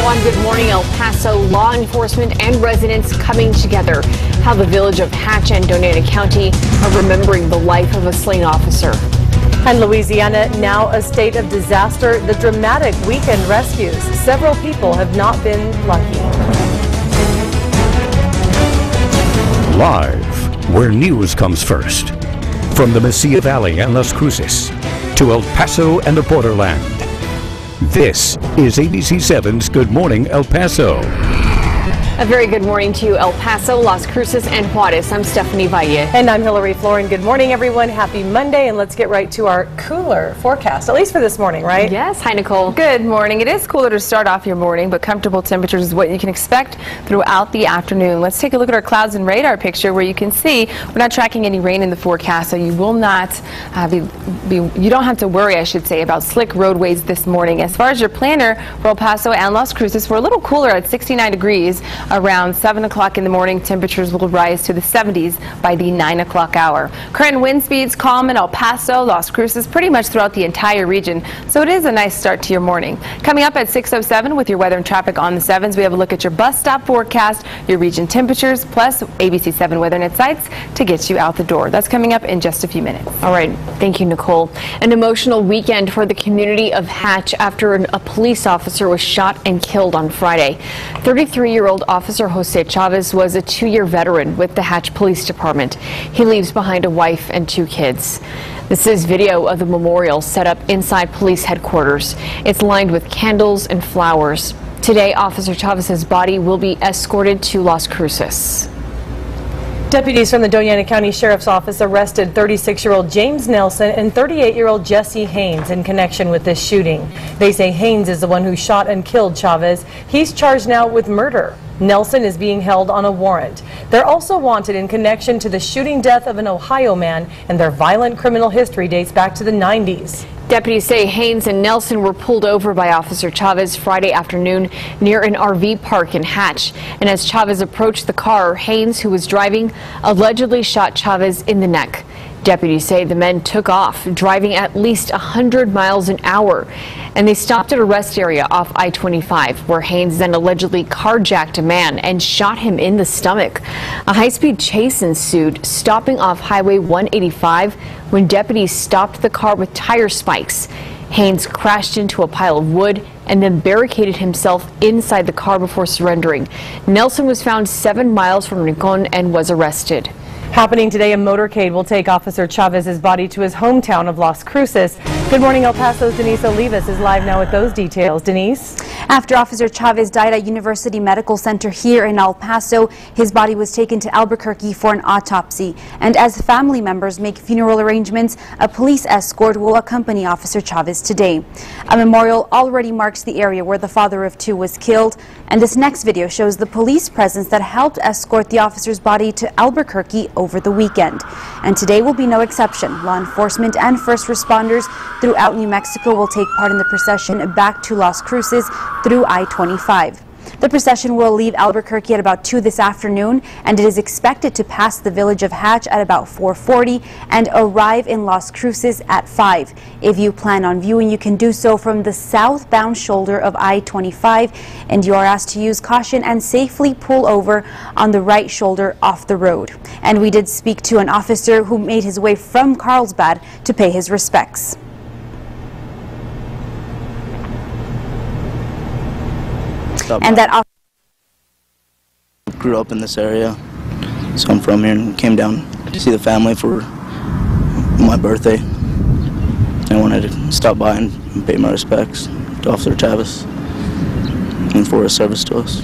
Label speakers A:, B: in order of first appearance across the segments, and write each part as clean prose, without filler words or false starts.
A: on Good Morning El Paso, law enforcement and residents coming together. How the village of Hatch and Doñana County are remembering the life of a slain officer.
B: And Louisiana, now a state of disaster. The dramatic weekend rescues. Several people have not been lucky.
C: Live, where news comes first. From the Mesilla Valley and Las Cruces to El Paso and the borderland. This is ABC7's Good Morning El Paso.
A: A very good morning to you, El Paso, Las Cruces, and Juarez. I'm Stephanie Valle.
B: And I'm Floren. Good morning, everyone. Happy Monday, and let's get right to our cooler forecast, at least for this morning, right?
A: Yes. Hi, Nicole.
D: Good morning. It is cooler to start off your morning, but comfortable temperatures is what you can expect throughout the afternoon. Let's take a look at our clouds and radar picture, where you can see we're not tracking any rain in the forecast, so you will not you don't have to worry, I should say, about slick roadways this morning. As far as your planner for El Paso and Las Cruces, we're a little cooler at 69 degrees. Around 7 o'clock in the morning, temperatures will rise to the 70s by the 9 o'clock hour. Current wind speeds calm in El Paso, Las Cruces, pretty much throughout the entire region, so it is a nice start to your morning. Coming up at 6:07 with your weather and traffic on the 7s, we have a look at your bus stop forecast, your region temperatures, plus ABC7 weather net sites to get you out the door. That's coming up in just a few minutes.
A: All right. Thank you, Nicole. An emotional weekend for the community of Hatch after a police officer was shot and killed on Friday. 33-year-old Officer Jose Chavez was a 2-year veteran with the Hatch Police Department. He leaves behind a wife and 2 kids. This is video of the memorial set up inside police headquarters. It's lined with candles and flowers. Today, Officer Chavez's body will be escorted to Las Cruces.
B: Deputies from the Doñana County Sheriff's Office arrested 36-year-old James Nelson and 38-year-old Jesse Haynes in connection with this shooting. They say Haynes is the one who shot and killed Chavez. He's charged now with murder. Nelson is being held on a warrant. They're also wanted in connection to the shooting death of an Ohio man, and their violent criminal history dates back to the 90s.
A: Deputies say Haynes and Nelson were pulled over by Officer Chavez Friday afternoon near an RV park in Hatch. And as Chavez approached the car, Haynes, who was driving, allegedly shot Chavez in the neck. Deputies say the men took off, driving at least 100 miles an hour, and they stopped at a rest area off I-25, where Haynes then allegedly carjacked a man and shot him in the stomach. A high-speed chase ensued, stopping off Highway 185 when deputies stopped the car with tire spikes. Haynes crashed into a pile of wood and then barricaded himself inside the car before surrendering. Nelson was found 7 miles from Rincon and was arrested.
B: Happening today, a motorcade will take Officer Chavez's body to his hometown of Las Cruces. Good morning, El Paso's Denise Olivas is live now with those details. Denise?
E: After Officer Chavez died at University Medical Center here in El Paso, his body was taken to Albuquerque for an autopsy. And as family members make funeral arrangements, a police escort will accompany Officer Chavez today. A memorial already marks the area where the father of 2 was killed. And this next video shows the police presence that helped escort the officer's body to Albuquerque over the weekend. And today will be no exception. Law enforcement and first responders throughout New Mexico will take part in the procession back to Las Cruces through I-25. The procession will leave Albuquerque at about 2 this afternoon, and it is expected to pass the village of Hatch at about 4:40 and arrive in Las Cruces at 5. If you plan on viewing, you can do so from the southbound shoulder of I-25, and you are asked to use caution and safely pull over on the right shoulder off the road. And we did speak to an officer who made his way from Carlsbad to pay his respects. And that
F: grew up in this area, so I'm from here and came down to see the family for my birthday. I wanted to stop by and pay my respects to Officer Chavez and for his service to us.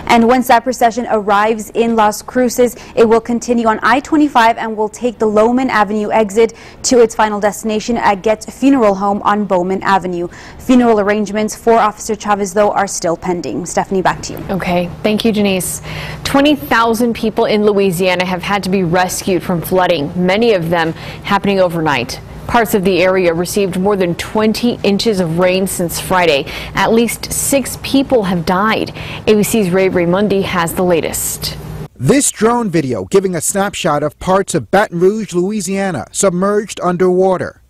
E: And once that procession arrives in Las Cruces, it will continue on I-25 and will take the Lowman Avenue exit to its final destination at Getz Funeral Home on Bowman Avenue. Funeral arrangements for Officer Chavez, though, are still pending. Stephanie, back to you.
A: Okay. Thank you, Denise. 20,000 people in Louisiana have had to be rescued from flooding, many of them happening overnight. Parts of the area received more than 20 inches of rain since Friday. At least 6 people have died. ABC's Ray Raymundi has the latest.
G: This drone video giving a snapshot of parts of Baton Rouge, Louisiana, submerged underwater.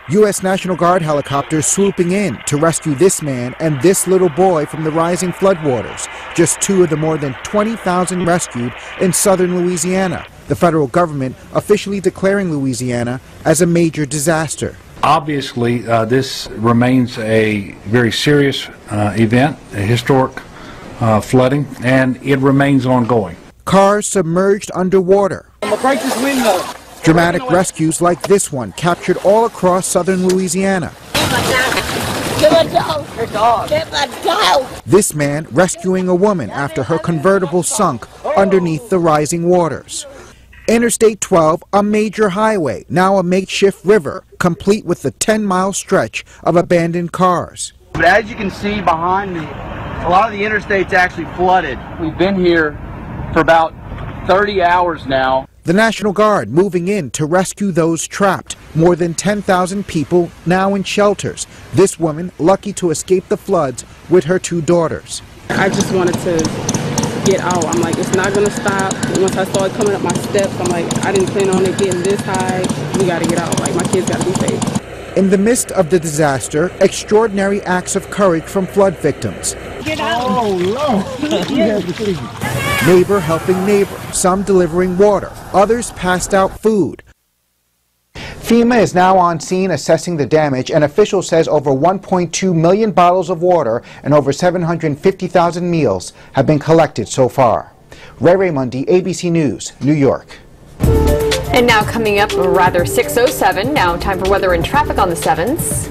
G: U.S. National Guard helicopters swooping in to rescue this man and this little boy from the rising floodwaters, just 2 of the more than 20,000 rescued in southern Louisiana. The federal government officially declaring Louisiana as a major disaster.
H: Obviously, this remains a very serious event, a historic flooding, and it remains ongoing.
G: Cars submerged underwater.
I: I'm gonna break this window.
G: Dramatic rescues like this one captured all across southern Louisiana.
I: Get my dog. Your dog. Get my dog.
G: This man rescuing a woman after her convertible sunk underneath the rising waters. Interstate 12, a major highway, now a makeshift river, complete with a 10-mile stretch of abandoned cars.
J: But as you can see behind me, a lot of the interstate's actually flooded. We've been here for about 30 hours now.
G: The National Guard moving in to rescue those trapped. More than 10,000 people now in shelters. This woman lucky to escape the floods with her 2 daughters.
K: I just wanted to get out. I'm like, it's not going to stop. Once I started coming up my steps, I'm like, I didn't plan on it getting this high. We got to get out. Like, my kids got to be safe.
G: In the midst of the disaster, extraordinary acts of courage from flood victims.
I: Get out. Oh, Lord.
G: Neighbor helping neighbor, some delivering water, others passed out food. FEMA is now on scene assessing the damage, and officials says over 1.2 million bottles of water and over 750,000 meals have been collected so far. Ray Raymundi, ABC News, New York.
A: And now coming up, rather 6:07. Now time for weather and traffic on the 7s.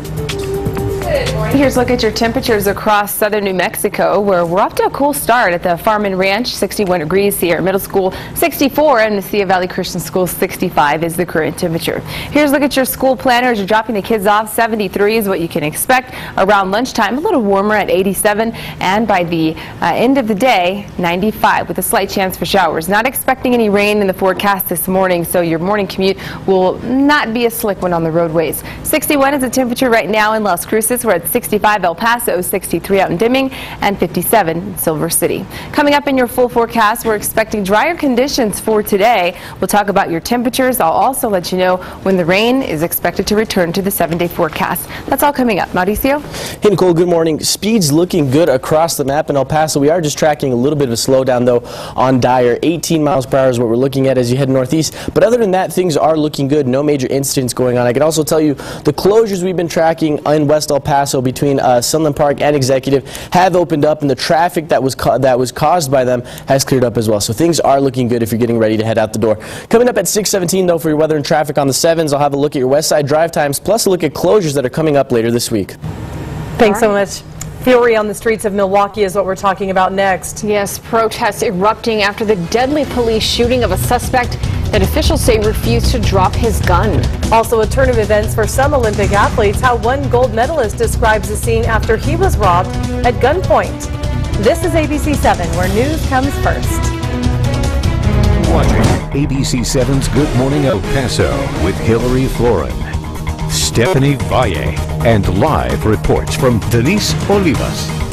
D: Here's a look at your temperatures across southern New Mexico, where we're off to a cool start at the Farm and Ranch, 61 degrees, Sierra Middle School, 64, and the Sea Valley Christian School, 65 is the current temperature. Here's a look at your school planners. You're dropping the kids off. 73 is what you can expect around lunchtime, a little warmer at 87, and by the end of the day, 95 with a slight chance for showers. Not expecting any rain in the forecast this morning, so your morning commute will not be a slick one on the roadways. 61 is the temperature right now in Las Cruces. We're at 65 El Paso, 63 out in Deming, and 57 in Silver City. Coming up in your full forecast, we're expecting drier conditions for today. We'll talk about your temperatures. I'll also let you know when the rain is expected to return to the 7-day forecast. That's all coming up. Mauricio?
L: Hey, Nicole, good morning. Speed's looking good across the map in El Paso. We are just tracking a little bit of a slowdown, though, on Dyer. 18 miles per hour is what we're looking at as you head northeast. But other than that, things are looking good. No major incidents going on. I can also tell you the closures we've been tracking in West El Paso between Sunland Park and Executive have opened up, and the traffic that was caused by them has cleared up as well. So things are looking good if you're getting ready to head out the door. Coming up at 6:17, though, for your weather and traffic on the 7s, I'll have a look at your west side drive times, plus a look at closures that are coming up later this week.
B: Thanks so much. Fury on the streets of Milwaukee is what we're talking about next.
A: Yes, protests erupting after the deadly police shooting of a suspect that officials say refused to drop his gun.
B: Also a turn of events for some Olympic athletes, how one gold medalist describes the scene after he was robbed at gunpoint. This is ABC 7, where news comes first.
C: Watching ABC 7's Good Morning El Paso with Hillary Floren, Stephanie Valle, and live reports from Denise Olivas.